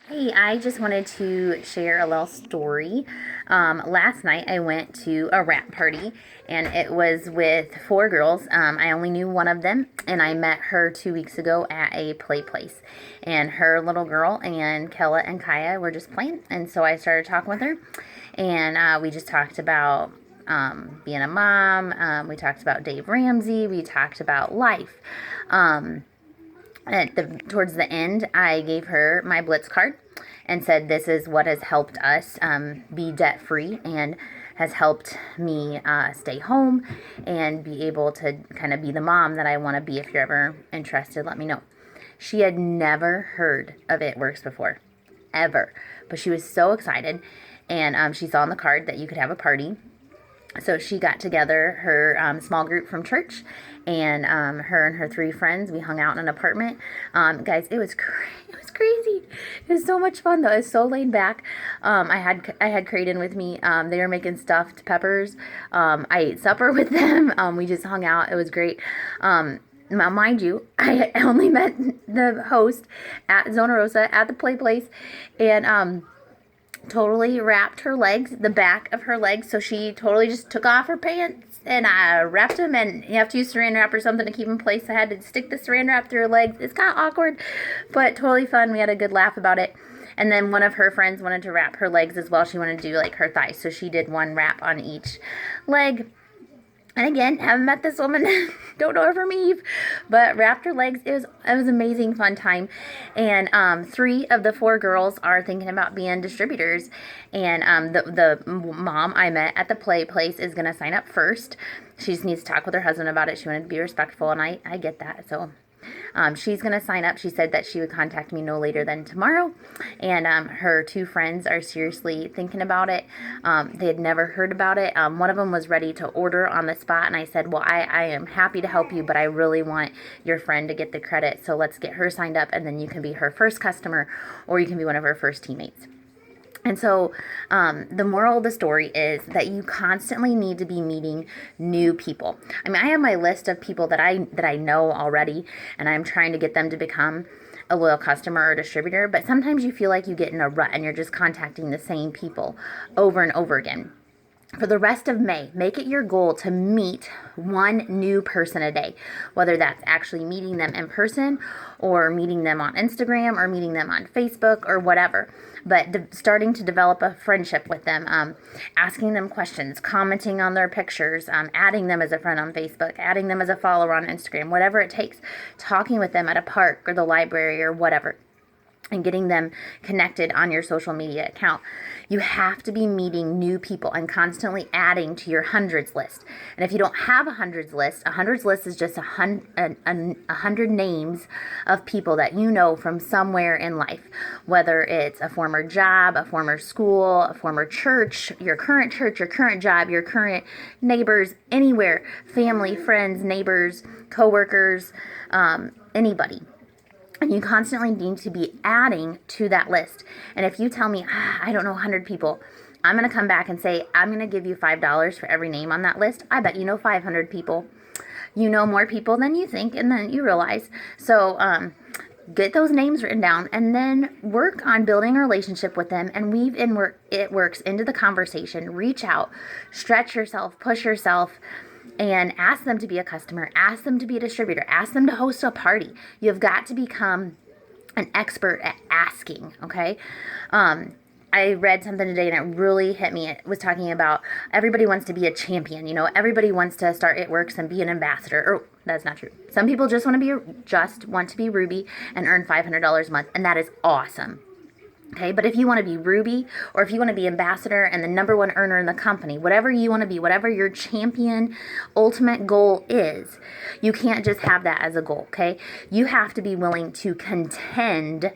Hey, I just wanted to share a little story. Last night I went to a rap party and it was with four girls. I only knew one of them and I met her 2 weeks ago at a play place. And her little girl and Kella and Kaya were just playing. And so I started talking with her and we just talked about being a mom. We talked about Dave Ramsey. We talked about life. Um, Towards the end, I gave her my Blitz card and said, "This is what has helped us be debt free and has helped me stay home and be able to kind of be the mom that I want to be. If you're ever interested, let me know." She had never heard of It Works before, ever, but she was so excited. And she saw on the card that you could have a party, so she got together her small group from church, and her and her three friends. We hung out in an apartment. Guys, it was crazy. It was so much fun though. It was so laid back. I had Creighton with me. They were making stuffed peppers. I ate supper with them. We just hung out. It was great. Now, mind you, I only met the host at Zona Rosa at the play place, and totally wrapped her legs, the back of her legs. So she totally just took off her pants and I wrapped them. And you have to use saran wrap or something to keep in place. I had to stick the saran wrap through her legs. It's kind of awkward, but totally fun. We had a good laugh about it. And then one of her friends wanted to wrap her legs as well. She wanted to do like her thighs. So she did one wrap on each leg. And again, haven't met this woman, don't know her from Eve, but wrapped her legs. It was amazing, fun time. And three of the four girls are thinking about being distributors. And the mom I met at the play place is going to sign up first. She just needs to talk with her husband about it. She wanted to be respectful, and I get that. So she's going to sign up. She said that she would contact me no later than tomorrow. And her two friends are seriously thinking about it. They had never heard about it. One of them was ready to order on the spot. And I said, well, I am happy to help you, but I really want your friend to get the credit. So let's get her signed up, and then you can be her first customer, or you can be one of her first teammates. And so the moral of the story is that you constantly need to be meeting new people. I mean, I have my list of people that I know already, and I'm trying to get them to become a loyal customer or distributor. But sometimes you feel like you get in a rut and you're just contacting the same people over and over again. For the rest of May, make it your goal to meet one new person a day, whether that's actually meeting them in person or meeting them on Instagram or meeting them on Facebook or whatever. But starting to develop a friendship with them, asking them questions, commenting on their pictures, adding them as a friend on Facebook, adding them as a follower on Instagram, whatever it takes, talking with them at a park or the library or whatever, and getting them connected on your social media account. You have to be meeting new people and constantly adding to your hundreds list. And if you don't have a hundreds list is just a hundred names of people that you know from somewhere in life, whether it's a former job, a former school, a former church, your current job, your current neighbors, anywhere, family, friends, neighbors, coworkers, anybody. And you constantly need to be adding to that list. And if you tell me, I don't know 100 people, I'm going to come back and say, I'm going to give you $5 for every name on that list. I bet you know 500 people. You know more people than you think, and then you realize. So get those names written down and then work on building a relationship with them and weave in It Works into the conversation. Reach out, stretch yourself, push yourself, and ask them to be a customer, ask them to be a distributor, ask them to host a party. You've got to become an expert at asking, okay? I read something today and it really hit me. It was talking about everybody wants to be a champion. You know, everybody wants to start It Works and be an ambassador. Or that's not true. Some people just want to be Ruby and earn $500 a month, and that is awesome. Okay, but if you want to be Ruby, or if you want to be ambassador and the number one earner in the company, whatever you want to be, whatever your champion ultimate goal is, you can't just have that as a goal, okay? You have to be willing to contend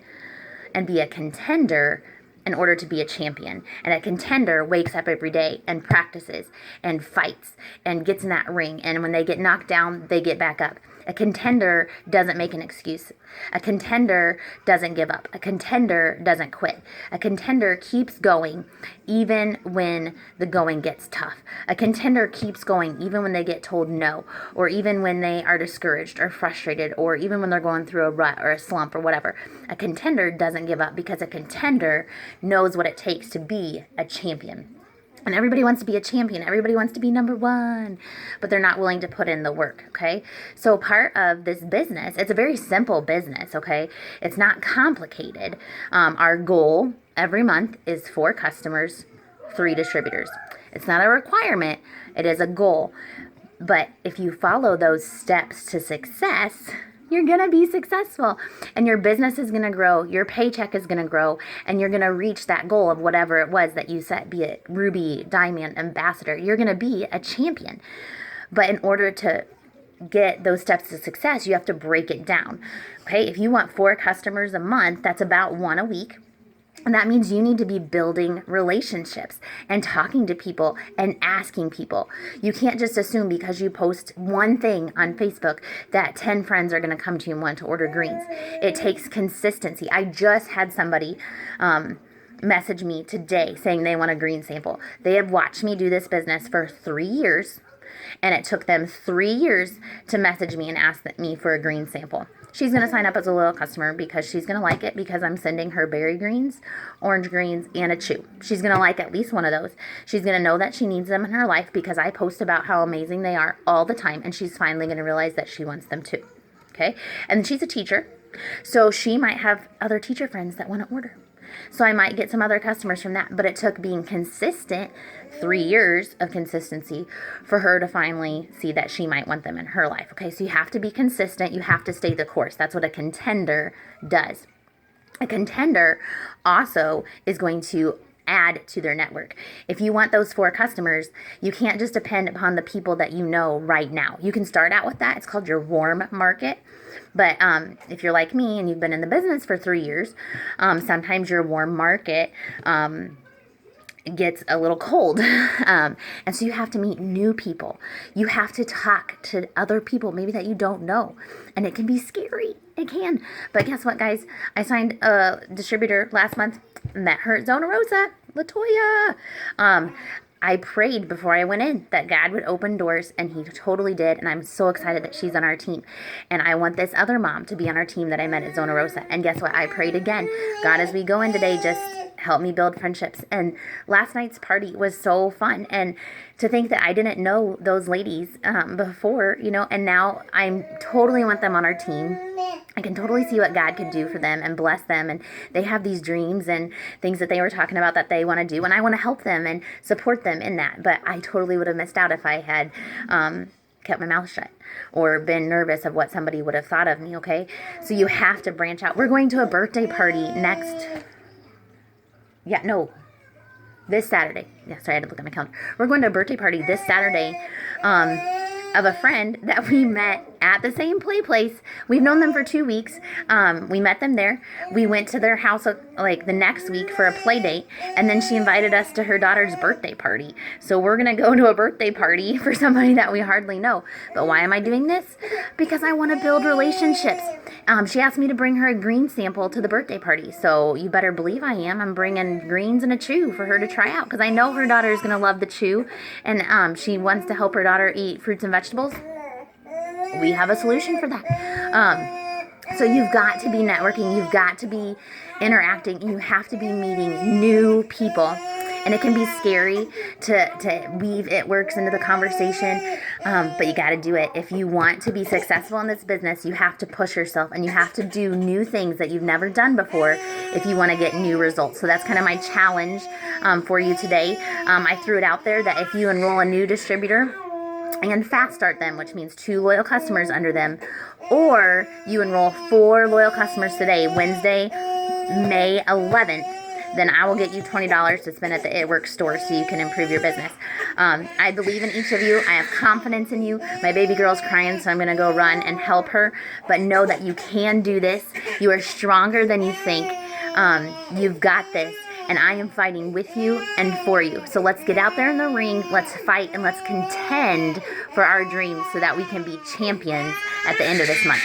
and be a contender in order to be a champion. And a contender wakes up every day and practices and fights and gets in that ring. And when they get knocked down, they get back up. A contender doesn't make an excuse. A contender doesn't give up. A contender doesn't quit. A contender keeps going even when the going gets tough. A contender keeps going even when they get told no, or even when they are discouraged or frustrated, or even when they're going through a rut or a slump or whatever. A contender doesn't give up because a contender knows what it takes to be a champion. And everybody wants to be a champion. Everybody wants to be number one, but they're not willing to put in the work, okay? So part of this business, it's a very simple business, okay? It's not complicated. Our goal every month is 4 customers, 3 distributors. It's not a requirement. It is a goal. But if you follow those steps to success, you're going to be successful, and your business is going to grow, your paycheck is going to grow, and you're going to reach that goal of whatever it was that you set, be it Ruby, Diamond, Ambassador. You're going to be a champion. But in order to get those steps to success, you have to break it down. Okay, if you want 4 customers a month, that's about 1 a week. And that means you need to be building relationships and talking to people and asking people. You can't just assume because you post one thing on Facebook that 10 friends are going to come to you and want to order greens. It takes consistency. I just had somebody message me today saying they want a green sample. They have watched me do this business for 3 years, and it took them 3 years to message me and ask me for a green sample. She's going to sign up as a loyal customer because she's going to like it because I'm sending her berry greens, orange greens, and a chew. She's going to like at least one of those. She's going to know that she needs them in her life because I post about how amazing they are all the time, and she's finally going to realize that she wants them too. Okay? And she's a teacher, so she might have other teacher friends that want to order. So I might get some other customers from that, but it took being consistent, 3 years of consistency, for her to finally see that she might want them in her life. Okay, so you have to be consistent. You have to stay the course. That's what a contender does. A contender also is going to add to their network. If you want those 4 customers, you can't just depend upon the people that you know right now. You can start out with that. It's called your warm market. But if you're like me and you've been in the business for 3 years, sometimes your warm market gets a little cold. And so you have to meet new people. You have to talk to other people maybe that you don't know. And it can be scary. It can. But guess what, guys? I signed a distributor last month. Met her at Zona Rosa, Latoya. I prayed before I went in that God would open doors, and he totally did, and I'm so excited that she's on our team. And I want this other mom to be on our team that I met at Zona Rosa. And guess what? I prayed again. God, as we go in today, just help me build friendships. And last night's party was so fun. And to think that I didn't know those ladies before, and now I totally want them on our team. I can totally see what God could do for them and bless them. And they have these dreams and things that they were talking about that they want to do. And I want to help them and support them in that. But I totally would have missed out if I had kept my mouth shut or been nervous of what somebody would have thought of me, okay? So you have to branch out. We're going to a birthday party this Saturday. Yeah, sorry, I had to look at my calendar. We're going to a birthday party this Saturday of a friend that we met at the same place. We've known them for 2 weeks. We met them there. We went to their house like the next week for a play date, and then she invited us to her daughter's birthday party. So we're going to go to a birthday party for somebody that we hardly know. But why am I doing this? Because I want to build relationships. She asked me to bring her a green sample to the birthday party. So you better believe I am. I'm bringing greens and a chew for her to try out because I know her daughter is going to love the chew, and she wants to help her daughter eat fruits and vegetables. We have a solution for that. So you've got to be networking. You've got to be interacting. You have to be meeting new people. And it can be scary to weave It Works into the conversation, but you got to do it. If you want to be successful in this business, you have to push yourself, and you have to do new things that you've never done before if you want to get new results. So that's kind of my challenge for you today. I threw it out there that if you enroll a new distributor and fast start them, which means 2 loyal customers under them, or you enroll 4 loyal customers today, Wednesday, May 11th, then I will get you $20 to spend at the It Works store so you can improve your business. I believe in each of you. I have confidence in you. My baby girl's crying, so I'm going to go run and help her. But know that you can do this. You are stronger than you think. You've got this. and I am fighting with you and for you. So let's get out there in the ring, let's fight, and let's contend for our dreams so that we can be champions at the end of this month.